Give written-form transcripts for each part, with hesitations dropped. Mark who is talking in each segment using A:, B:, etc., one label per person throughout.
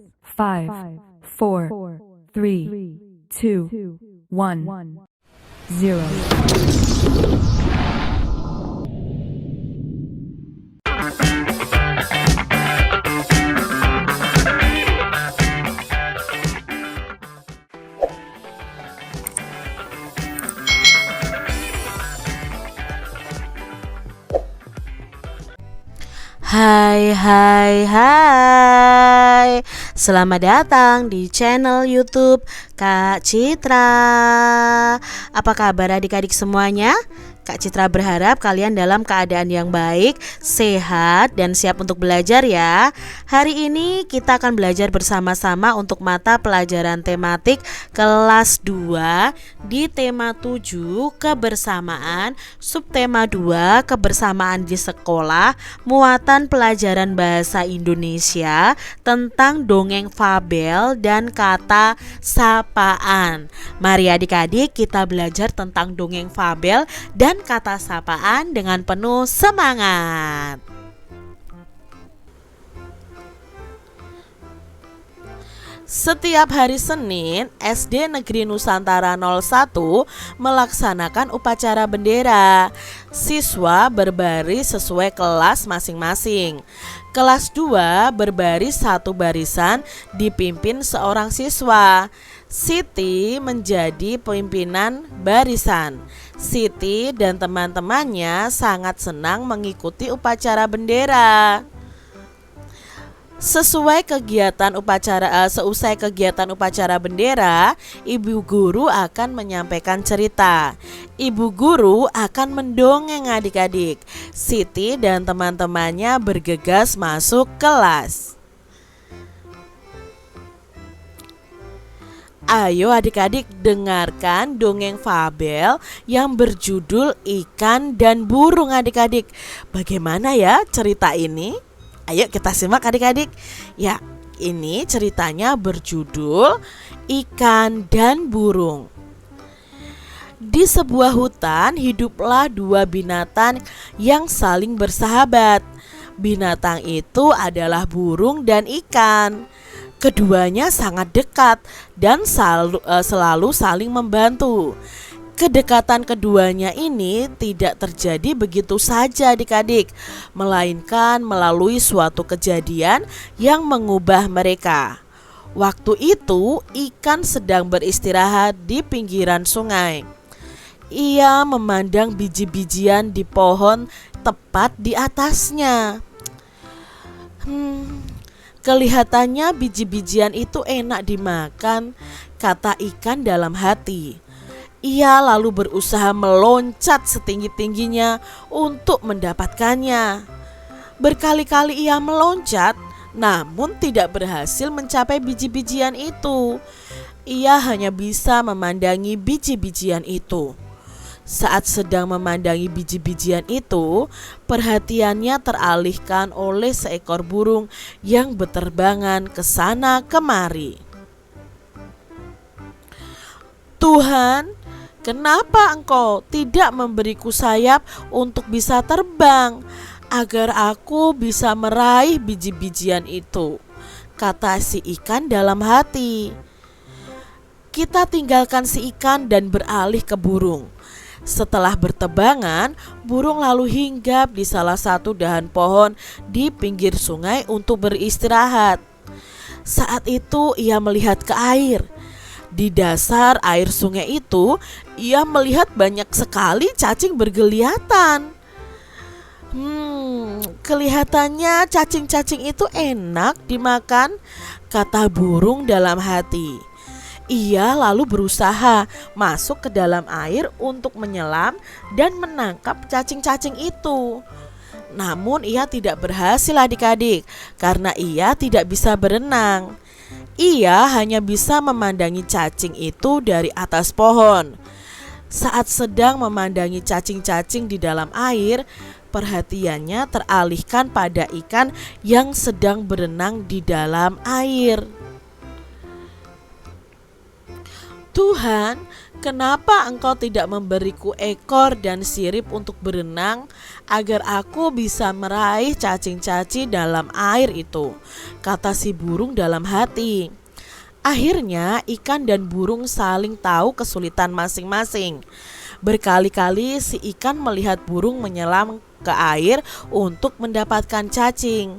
A: 5, 4, 3, 2, 1, 0.
B: Hai. Selamat datang di channel YouTube Kak Citra. Apa kabar adik-adik semuanya? Kak Citra berharap kalian dalam keadaan yang baik, sehat, dan siap untuk belajar ya. Hari ini kita akan belajar bersama-sama untuk mata pelajaran tematik kelas 2 di tema 7 kebersamaan, subtema 2 kebersamaan di sekolah, muatan pelajaran bahasa Indonesia tentang dongeng fabel dan kata sapaan. Mari adik-adik kita belajar tentang dongeng fabel dan kata sapaan dengan penuh semangat. Setiap hari Senin, SD Negeri Nusantara 01 melaksanakan upacara bendera. Siswa berbaris sesuai kelas masing-masing. Kelas 2 berbaris satu barisan dipimpin seorang siswa. Siti menjadi pimpinan barisan. Siti dan teman-temannya sangat senang mengikuti upacara bendera. Seusai kegiatan upacara bendera, ibu guru akan menyampaikan cerita. Ibu guru akan mendongeng adik-adik. Siti dan teman-temannya bergegas masuk kelas. Ayo adik-adik dengarkan dongeng fabel yang berjudul Ikan dan Burung adik-adik. Bagaimana ya cerita ini? Ayo kita simak adik-adik. Ya, ini ceritanya berjudul Ikan dan Burung. Di sebuah hutan hiduplah dua binatang yang saling bersahabat. Binatang itu adalah burung dan ikan. Keduanya sangat dekat dan selalu saling membantu. Kedekatan keduanya ini tidak terjadi begitu saja adik-adik, melainkan melalui suatu kejadian yang mengubah mereka. Waktu itu ikan sedang beristirahat di pinggiran sungai. Ia memandang biji-bijian di pohon tepat di atasnya. Kelihatannya biji-bijian itu enak dimakan, kata ikan dalam hati. Ia lalu berusaha meloncat setinggi-tingginya untuk mendapatkannya. Berkali-kali ia meloncat, namun tidak berhasil mencapai biji-bijian itu. Ia hanya bisa memandangi biji-bijian itu. Saat sedang memandangi biji-bijian itu, perhatiannya teralihkan oleh seekor burung yang berterbangan ke sana kemari. Tuhan, kenapa engkau tidak memberiku sayap untuk bisa terbang, agar aku bisa meraih biji-bijian itu? Kata si ikan dalam hati. Kita tinggalkan si ikan dan beralih ke burung. Setelah bertebangan, burung lalu hinggap di salah satu dahan pohon di pinggir sungai untuk beristirahat. Saat itu ia melihat ke air. Di dasar air sungai itu, ia melihat banyak sekali cacing bergeliatan. Kelihatannya cacing-cacing itu enak dimakan, kata burung dalam hati. Ia lalu berusaha masuk ke dalam air untuk menyelam dan menangkap cacing-cacing itu. Namun ia tidak berhasil adik-adik, karena ia tidak bisa berenang. Ia hanya bisa memandangi cacing itu dari atas pohon. Saat sedang memandangi cacing-cacing di dalam air, perhatiannya teralihkan pada ikan yang sedang berenang di dalam air. Tuhan,
C: Kenapa engkau tidak memberiku ekor dan sirip untuk berenang agar aku bisa meraih cacing-cacing dalam air itu? Kata si burung dalam hati. Akhirnya ikan dan burung saling tahu kesulitan masing-masing. Berkali-kali si ikan melihat burung menyelam ke air untuk mendapatkan cacing.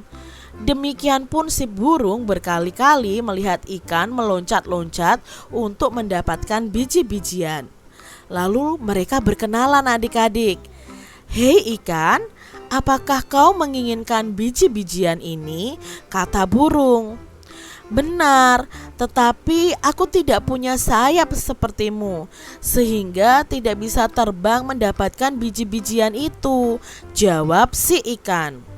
C: Demikian pun si burung berkali-kali melihat ikan meloncat-loncat untuk mendapatkan biji-bijian. Lalu mereka berkenalan adik-adik. "Hei ikan, apakah kau menginginkan biji-bijian ini?" kata burung. "Benar, tetapi aku tidak punya sayap sepertimu, sehingga tidak bisa terbang mendapatkan biji-bijian itu," jawab si ikan.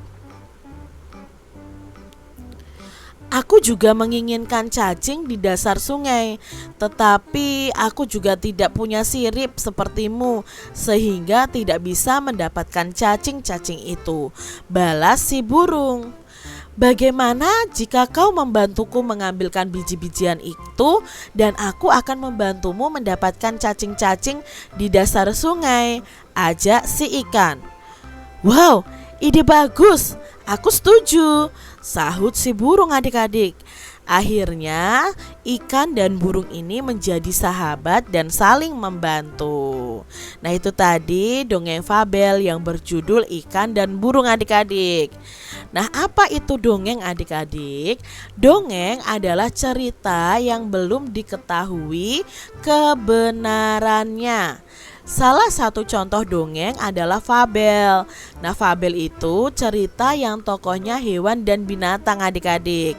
C: "Aku juga menginginkan cacing di dasar sungai, tetapi aku juga tidak punya sirip sepertimu, sehingga tidak bisa mendapatkan cacing-cacing itu," balas si burung. "Bagaimana jika kau membantuku mengambilkan biji-bijian itu dan aku akan membantumu mendapatkan cacing-cacing di dasar sungai?" ajak si ikan. "Wow, ide bagus, aku setuju," sahut si burung adik-adik. Akhirnya ikan dan burung ini menjadi sahabat dan saling membantu. Nah, itu tadi dongeng fabel yang berjudul Ikan dan Burung adik-adik. Nah, apa itu dongeng adik-adik? Dongeng adalah cerita yang belum diketahui kebenarannya. Salah satu contoh dongeng adalah fabel. Nah, fabel itu cerita yang tokohnya hewan dan binatang adik-adik.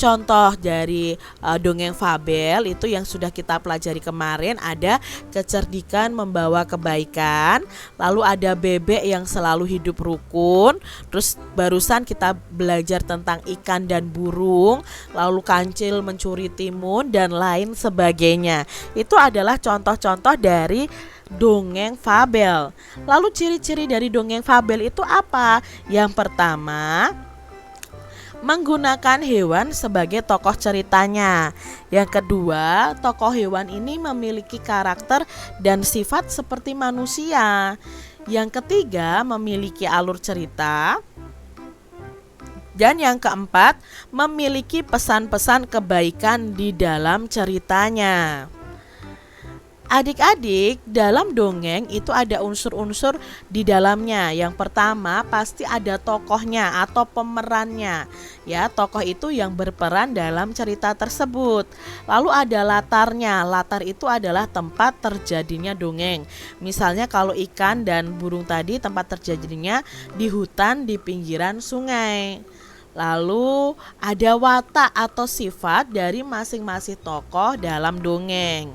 C: Contoh dari dongeng fabel itu yang sudah kita pelajari kemarin ada kecerdikan membawa kebaikan, lalu ada bebek yang selalu hidup rukun, terus barusan kita belajar tentang ikan dan burung, lalu kancil mencuri timun dan lain sebagainya. Itu adalah contoh-contoh dari dongeng fabel. Lalu ciri-ciri dari dongeng fabel itu apa? Yang pertama, menggunakan hewan sebagai tokoh ceritanya. Yang kedua, tokoh hewan ini memiliki karakter dan sifat seperti manusia. Yang ketiga, memiliki alur cerita. Dan yang keempat, memiliki pesan-pesan kebaikan di dalam ceritanya. Adik-adik, dalam dongeng itu ada unsur-unsur di dalamnya. Yang pertama pasti ada tokohnya atau pemerannya. Ya, tokoh itu yang berperan dalam cerita tersebut. Lalu ada latarnya. Latar itu adalah tempat terjadinya dongeng. Misalnya kalau ikan dan burung tadi tempat terjadinya di hutan di pinggiran sungai. Lalu ada watak atau sifat dari masing-masing tokoh dalam dongeng.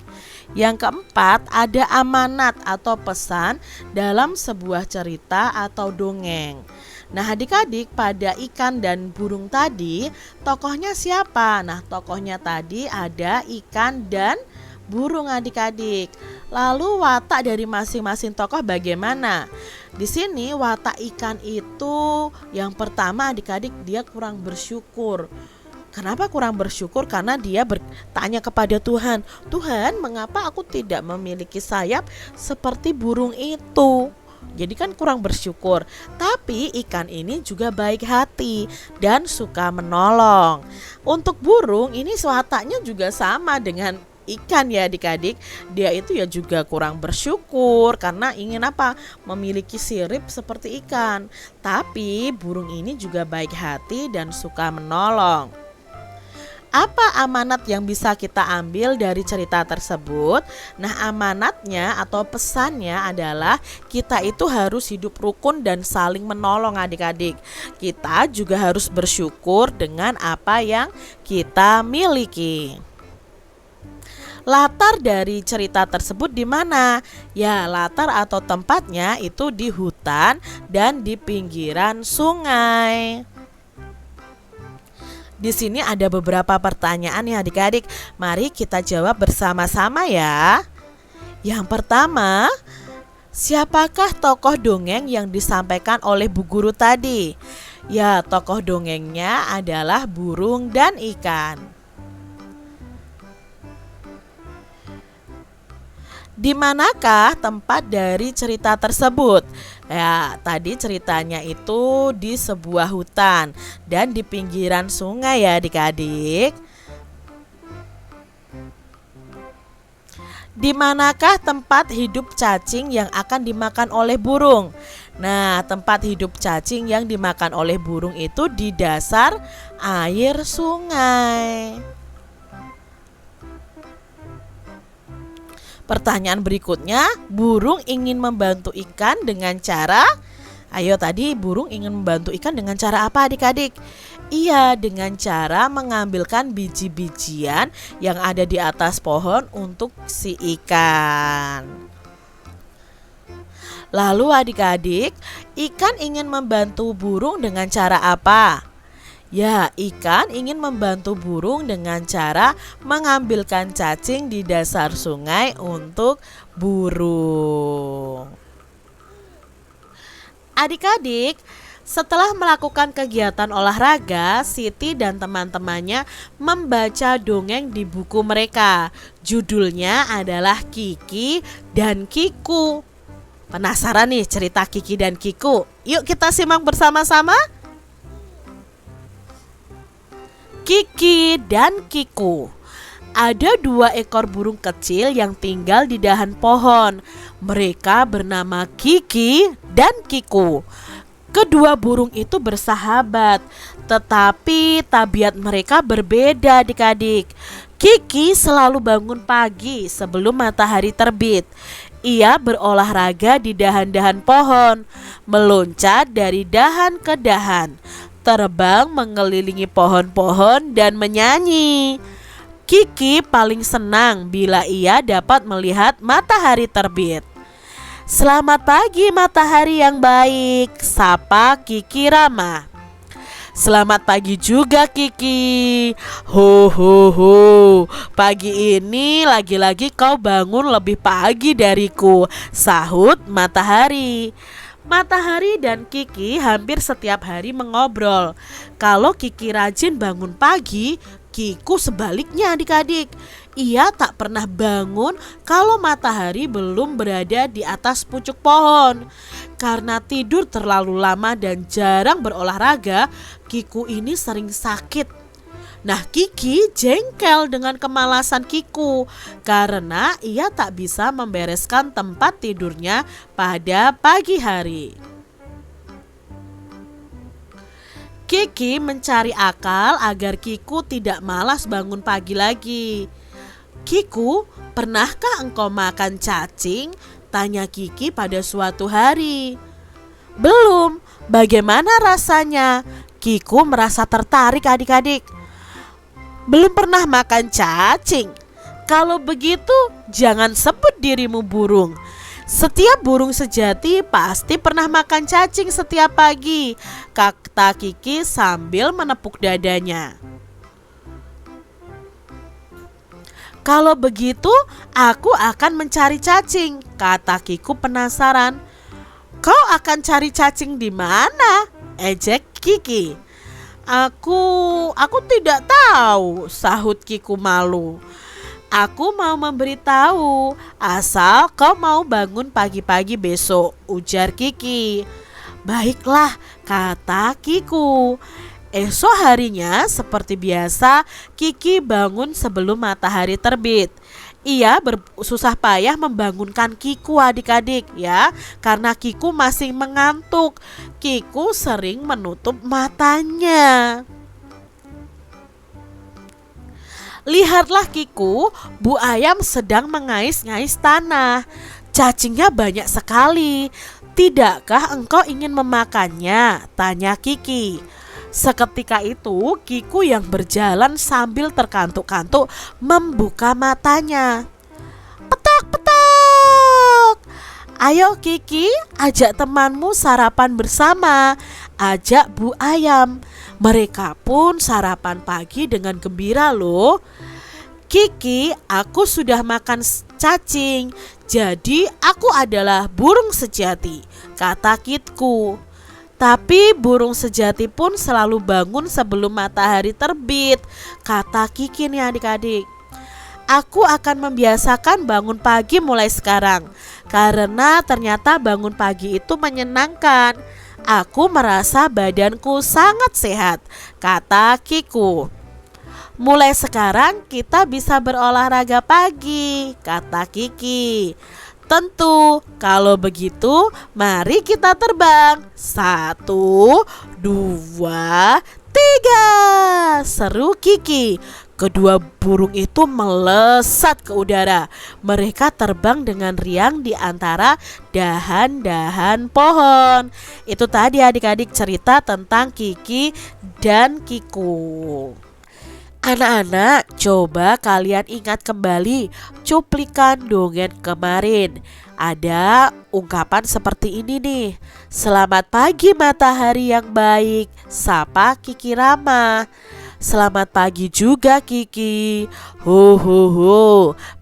C: Yang keempat, ada amanat atau pesan dalam sebuah cerita atau dongeng. Nah, adik-adik, pada ikan dan burung tadi, tokohnya siapa? Nah, tokohnya tadi ada ikan dan burung adik-adik. Lalu watak dari masing-masing tokoh bagaimana? Di sini watak ikan itu yang pertama adik-adik dia kurang bersyukur. Kenapa kurang bersyukur? Karena dia bertanya kepada Tuhan, "Tuhan, mengapa aku tidak memiliki sayap seperti burung itu?" Jadi kan kurang bersyukur. Tapi ikan ini juga baik hati dan suka menolong. Untuk burung ini wataknya juga sama dengan ikan ya adik-adik. Dia itu ya juga kurang bersyukur karena ingin apa? Memiliki sirip seperti ikan. Tapi burung ini juga baik hati dan suka menolong. Apa amanat yang bisa kita ambil dari cerita tersebut? Nah, amanatnya atau pesannya adalah kita itu harus hidup rukun dan saling menolong adik-adik. Kita juga harus bersyukur dengan apa yang kita miliki. Latar dari cerita tersebut di mana? Ya, latar atau tempatnya itu di hutan dan di pinggiran sungai. Di sini ada beberapa pertanyaan ya adik-adik. Mari kita jawab bersama-sama ya. Yang pertama, siapakah tokoh dongeng yang disampaikan oleh Bu Guru tadi? Ya, tokoh dongengnya adalah burung dan ikan. Di manakah tempat dari cerita tersebut? Ya, tadi ceritanya itu di sebuah hutan dan di pinggiran sungai ya adik-adik. Di manakah tempat hidup cacing yang akan dimakan oleh burung? Nah, tempat hidup cacing yang dimakan oleh burung itu di dasar air sungai. Pertanyaan berikutnya, burung ingin membantu ikan dengan cara... Ayo tadi burung ingin membantu ikan dengan cara apa adik-adik? Iya, dengan cara mengambilkan biji-bijian yang ada di atas pohon untuk si ikan. Lalu adik-adik, ikan ingin membantu burung dengan cara apa? Ya, ikan ingin membantu burung dengan cara mengambilkan cacing di dasar sungai untuk burung. Adik-adik, setelah melakukan kegiatan olahraga, Siti dan teman-temannya membaca dongeng di buku mereka. Judulnya adalah Kiki dan Kiku. Penasaran nih cerita Kiki dan Kiku? Yuk kita simak bersama-sama. Kiki dan Kiku. Ada 2 ekor burung kecil yang tinggal di dahan pohon. Mereka bernama Kiki dan Kiku. Kedua burung itu bersahabat, tetapi tabiat mereka berbeda adik-adik. Kiki selalu bangun pagi sebelum matahari terbit. Ia berolahraga di dahan-dahan pohon, meloncat dari dahan ke dahan, terbang mengelilingi pohon-pohon dan menyanyi. Kiki paling senang bila ia dapat melihat matahari terbit. Selamat pagi matahari yang baik, sapa Kiki ramah. Selamat pagi juga Kiki. Ho ho ho. Pagi ini lagi-lagi kau bangun lebih pagi dariku, sahut matahari. Matahari dan Kiki hampir setiap hari mengobrol. Kalau Kiki rajin bangun pagi, Kiku sebaliknya adik-adik. Ia tak pernah bangun kalau matahari belum berada di atas pucuk pohon. Karena tidur terlalu lama dan jarang berolahraga, Kiku ini sering sakit. Nah, Kiki jengkel dengan kemalasan Kiku karena ia tak bisa membereskan tempat tidurnya pada pagi hari. Kiki mencari akal agar Kiku tidak malas bangun pagi lagi. Kiku, pernahkah engkau makan cacing? Tanya Kiki pada suatu hari. Belum, bagaimana rasanya? Kiku merasa tertarik adik-adik. Belum pernah makan cacing? Kalau begitu jangan sebut dirimu burung. Setiap burung sejati pasti pernah makan cacing setiap pagi, kata Kiki sambil menepuk dadanya. Kalau begitu aku akan mencari cacing, kata Kiku penasaran. Kau akan cari cacing di mana? Ejek Kiki. Aku tidak tahu, sahut Kiku malu. Aku mau memberitahu, asal kau mau bangun pagi-pagi besok, ujar Kiki. Baiklah, kata Kiku. Esok harinya seperti biasa, Kiki bangun sebelum matahari terbit. Ia bersusah payah membangunkan Kiku adik-adik ya, karena Kiku masih mengantuk. Kiku sering menutup matanya. Lihatlah Kiku, bu ayam sedang mengais-ngais tanah. Cacingnya banyak sekali. Tidakkah engkau ingin memakannya? Tanya Kiki. Seketika itu Kiku yang berjalan sambil terkantuk-kantuk membuka matanya. Petok-petok. Ayo Kiki, ajak temanmu sarapan bersama, ajak bu ayam. Mereka pun sarapan pagi dengan gembira loh. Kiki, aku sudah makan cacing, jadi aku adalah burung sejati, kata Kiku. Tapi burung sejati pun selalu bangun sebelum matahari terbit, kata Kiki nih adik-adik. Aku akan membiasakan bangun pagi mulai sekarang, karena ternyata bangun pagi itu menyenangkan. Aku merasa badanku sangat sehat, kata Kiku. Mulai sekarang kita bisa berolahraga pagi, kata Kiki. Tentu, kalau begitu mari kita terbang. 1, 2, 3, seru Kiki. Kedua burung itu melesat ke udara. Mereka terbang dengan riang di antara dahan-dahan pohon. Itu tadi adik-adik cerita tentang Kiki dan Kiku. Anak-anak, coba kalian ingat kembali cuplikan dongeng kemarin. Ada ungkapan seperti ini nih. Selamat pagi matahari yang baik, sapa Kiki Rama. Selamat pagi juga Kiki. Ho ho ho.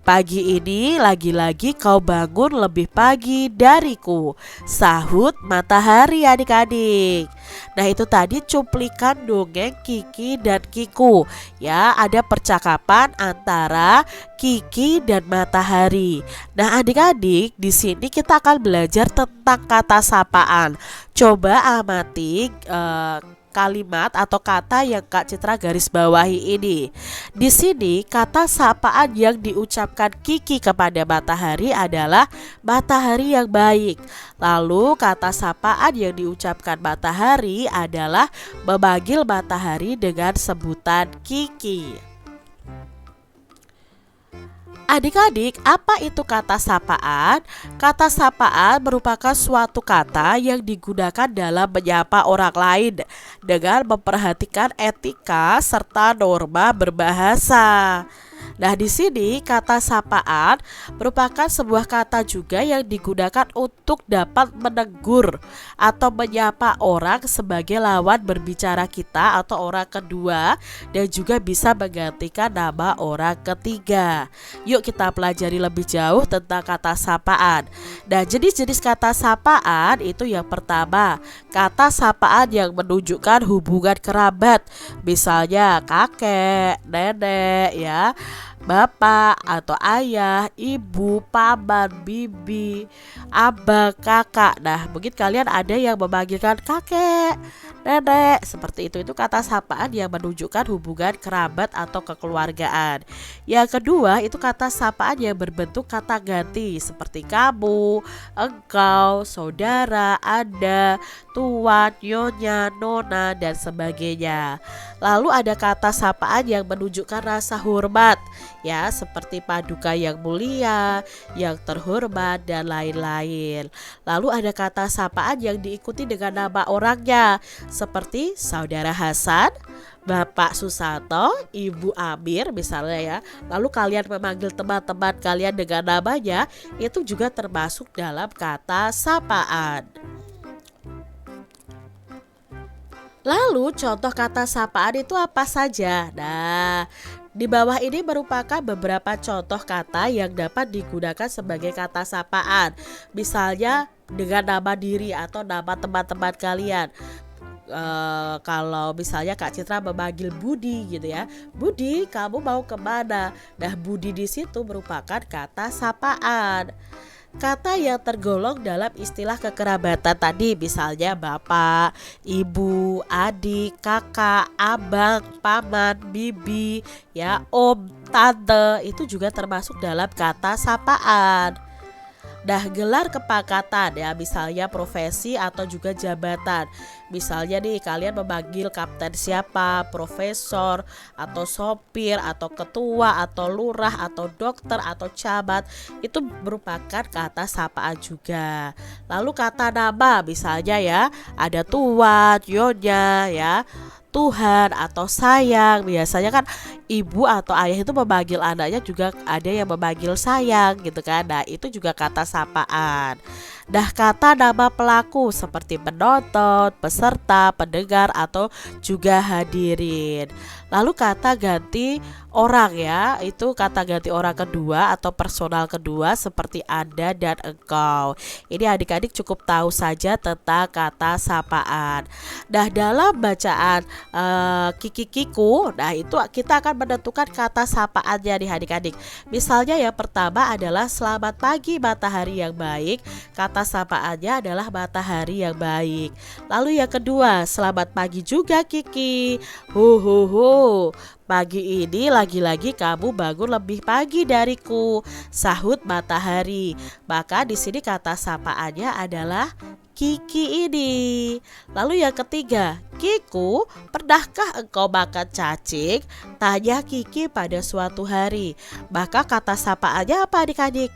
C: Pagi ini lagi-lagi kau bangun lebih pagi dariku, sahut matahari adik-adik. Nah itu tadi cuplikan dongeng Kiki dan Kiku. Ya, ada percakapan antara Kiki dan matahari. Nah adik-adik, di sini kita akan belajar tentang kata sapaan. Coba amati kalimat atau kata yang Kak Citra garis bawahi ini. Di sini kata sapaan yang diucapkan Kiki kepada matahari adalah matahari yang baik. Lalu kata sapaan yang diucapkan matahari adalah memanggil matahari dengan sebutan Kiki. Adik-adik, apa itu kata sapaan? Kata sapaan merupakan suatu kata yang digunakan dalam menyapa orang lain dengan memperhatikan etika serta norma berbahasa. Nah, di sini kata sapaan merupakan sebuah kata juga yang digunakan untuk dapat menegur atau menyapa orang sebagai lawan berbicara kita atau orang kedua, dan juga bisa menggantikan nama orang ketiga. Yuk kita pelajari lebih jauh tentang kata sapaan. Nah, jenis-jenis kata sapaan itu yang pertama, kata sapaan yang menunjukkan hubungan kerabat. Misalnya kakek, nenek ya, bapak atau ayah, ibu, paman, bibi, abang, kakak. Nah, mungkin kalian ada yang memanggilkan kakek, nenek, seperti itu kata sapaan yang menunjukkan hubungan kerabat atau kekeluargaan. Yang kedua, itu kata sapaan yang berbentuk kata ganti seperti kamu, engkau, saudara, anda, tuan, nyonya, nona, dan sebagainya. Lalu ada kata sapaan yang menunjukkan rasa hormat, ya, seperti paduka yang mulia, yang terhormat, dan lain-lain. Lalu ada kata sapaan yang diikuti dengan nama orangnya, seperti saudara Hasan, Bapak Susanto, Ibu Amir misalnya ya. Lalu kalian memanggil teman-teman kalian dengan namanya, itu juga termasuk dalam kata sapaan. Lalu contoh kata sapaan itu apa saja? Nah, di bawah ini merupakan beberapa contoh kata yang dapat digunakan sebagai kata sapaan. Misalnya dengan nama diri atau nama teman-teman kalian. Kalau misalnya Kak Citra memanggil Budi gitu ya, Budi kamu mau kemana? Nah, Budi di situ merupakan kata sapaan. Kata yang tergolong dalam istilah kekerabatan tadi, misalnya bapak, ibu, adik, kakak, abang, paman, bibi, ya, om, tante, itu juga termasuk dalam kata sapaan. Nah, gelar kepangkatan ya, misalnya profesi atau juga jabatan. Misalnya nih kalian memanggil kapten siapa, profesor atau sopir atau ketua atau lurah atau dokter atau camat, itu merupakan kata sapaan juga. Lalu kata nama, misalnya ya ada tuan, nyonya ya, Tuhan atau sayang. Biasanya kan ibu atau ayah itu memanggil anaknya juga ada yang memanggil sayang gitu kan. Nah, itu juga kata sapaan. Dah kata nama pelaku seperti penonton, peserta, pendengar atau juga hadirin. Lalu kata ganti orang ya, itu kata ganti orang kedua atau personal kedua seperti Anda dan engkau. Ini adik-adik cukup tahu saja tentang kata sapaan. Nah, dalam bacaan Kiki Kiku, nah itu kita akan menentukan kata sapaannya nih adik-adik. Misalnya yang pertama adalah selamat pagi matahari yang baik. Kata sapaannya adalah matahari yang baik. Lalu yang kedua, selamat pagi juga Kiki. Pagi ini lagi-lagi kamu bangun lebih pagi dariku, sahut matahari. Maka di sini kata sapaannya adalah Kiki ini. Lalu yang ketiga, Kiku, pernahkah engkau makan cacing? Tanya Kiki pada suatu hari. Maka kata sapaannya apa adik-adik?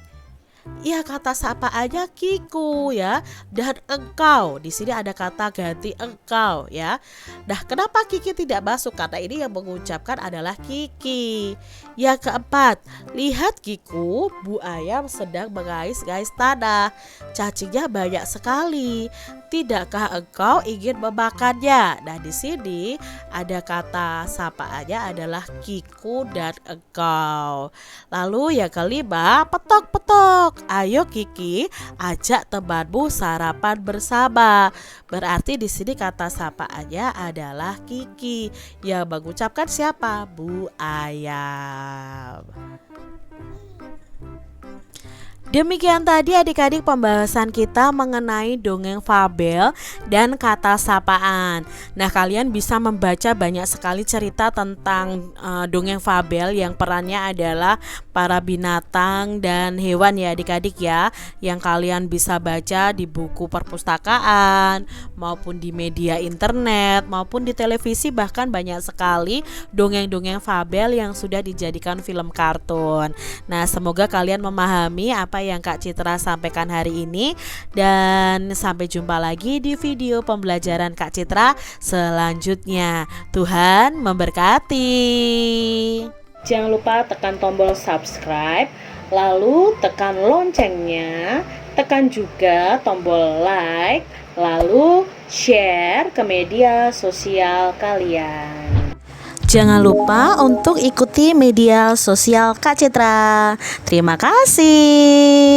C: Ya, kata sapaannya Kiku ya. Dan engkau, di sini ada kata ganti engkau ya. Nah, kenapa Kiki tidak masuk? Karena ini yang mengucapkan adalah Kiki. Yang keempat, lihat Kiku, bu ayam sedang mengais-ngais tanah. Cacingnya banyak sekali. Tidakkah engkau ingin memakannya? Nah, di sini ada kata sapaannya adalah Kiku dan engkau. Lalu yang kelima, petok-petok. Ayo Kiki, ajak temanmu sarapan bersama. Berarti di sini kata sapaannya adalah Kiki. Yang mengucapkan siapa? Bu ayam. Demikian tadi adik-adik pembahasan kita mengenai dongeng fabel dan kata sapaan. Nah, kalian bisa membaca banyak sekali cerita tentang dongeng fabel yang perannya adalah para binatang dan hewan ya adik-adik ya, yang kalian bisa baca di buku perpustakaan maupun di media internet maupun di televisi. Bahkan banyak sekali dongeng-dongeng fabel yang sudah dijadikan film kartun. Nah, semoga kalian memahami apa yang Kak Citra sampaikan hari ini, dan sampai jumpa lagi di video pembelajaran Kak Citra selanjutnya. Tuhan memberkati. Jangan lupa tekan tombol subscribe, lalu tekan loncengnya, tekan juga tombol like, lalu share ke media sosial kalian.
B: Jangan lupa untuk ikuti media sosial Kak Citra. Terima kasih.